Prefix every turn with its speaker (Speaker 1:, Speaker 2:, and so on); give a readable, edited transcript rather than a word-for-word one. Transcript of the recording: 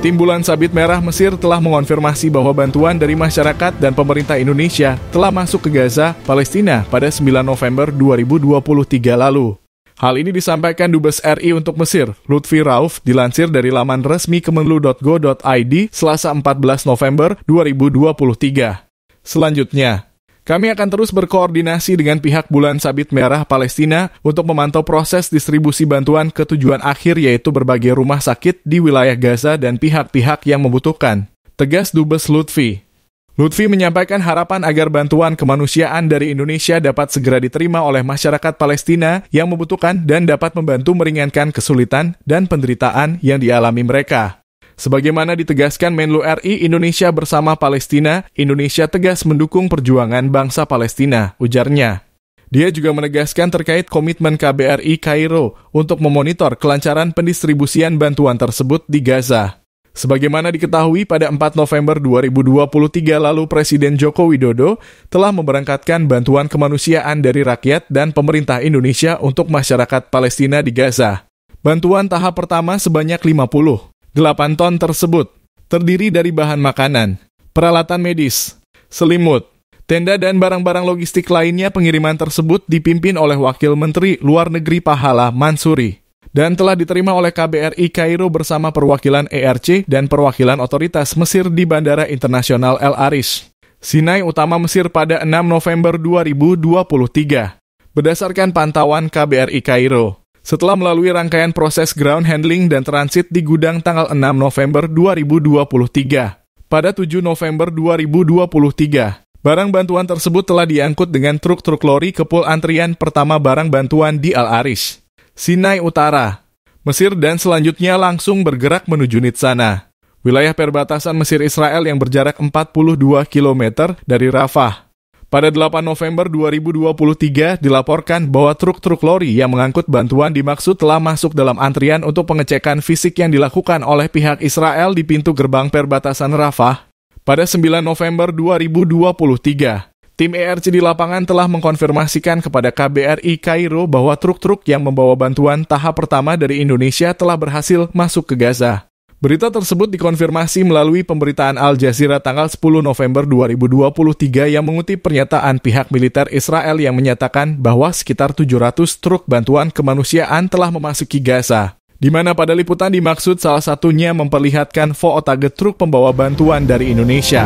Speaker 1: Tim Bulan Sabit Merah Mesir telah mengonfirmasi bahwa bantuan dari masyarakat dan pemerintah Indonesia telah masuk ke Gaza, Palestina pada 9 November 2023 lalu. Hal ini disampaikan Dubes RI untuk Mesir, Lutfi Rauf, dilansir dari laman resmi kemenlu.go.id Selasa 14 November 2023. Selanjutnya, kami akan terus berkoordinasi dengan pihak Bulan Sabit Merah Palestina untuk memantau proses distribusi bantuan ke tujuan akhir yaitu berbagai rumah sakit di wilayah Gaza dan pihak-pihak yang membutuhkan, tegas Dubes Lutfi. Lutfi menyampaikan harapan agar bantuan kemanusiaan dari Indonesia dapat segera diterima oleh masyarakat Palestina yang membutuhkan dan dapat membantu meringankan kesulitan dan penderitaan yang dialami mereka. Sebagaimana ditegaskan Menlu RI, Indonesia bersama Palestina, Indonesia tegas mendukung perjuangan bangsa Palestina, ujarnya. Dia juga menegaskan terkait komitmen KBRI Kairo untuk memonitor kelancaran pendistribusian bantuan tersebut di Gaza. Sebagaimana diketahui pada 4 November 2023 lalu Presiden Joko Widodo telah memberangkatkan bantuan kemanusiaan dari rakyat dan pemerintah Indonesia untuk masyarakat Palestina di Gaza. Bantuan tahap pertama sebanyak 8 ton tersebut terdiri dari bahan makanan, peralatan medis, selimut, tenda dan barang-barang logistik lainnya. Pengiriman tersebut dipimpin oleh Wakil Menteri Luar Negeri Pahala Mansuri dan telah diterima oleh KBRI Kairo bersama perwakilan ERC dan perwakilan otoritas Mesir di Bandara Internasional El Arish, Sinai Utama Mesir pada 6 November 2023. Berdasarkan pantauan KBRI Kairo, setelah melalui rangkaian proses ground handling dan transit di gudang tanggal 6 November 2023, pada 7 November 2023, barang bantuan tersebut telah diangkut dengan truk-truk lori ke pool antrian pertama barang bantuan di Al Arish, Sinai Utara, Mesir dan selanjutnya langsung bergerak menuju Nitzana, wilayah perbatasan Mesir-Israel yang berjarak 42 km dari Rafah. Pada 8 November 2023 dilaporkan bahwa truk-truk lori yang mengangkut bantuan dimaksud telah masuk dalam antrian untuk pengecekan fisik yang dilakukan oleh pihak Israel di pintu gerbang perbatasan Rafah. Pada 9 November 2023, tim ERC di lapangan telah mengkonfirmasikan kepada KBRI Kairo bahwa truk-truk yang membawa bantuan tahap pertama dari Indonesia telah berhasil masuk ke Gaza. Berita tersebut dikonfirmasi melalui pemberitaan Al Jazeera tanggal 10 November 2023 yang mengutip pernyataan pihak militer Israel yang menyatakan bahwa sekitar 700 truk bantuan kemanusiaan telah memasuki Gaza, di mana pada liputan dimaksud salah satunya memperlihatkan footage truk pembawa bantuan dari Indonesia.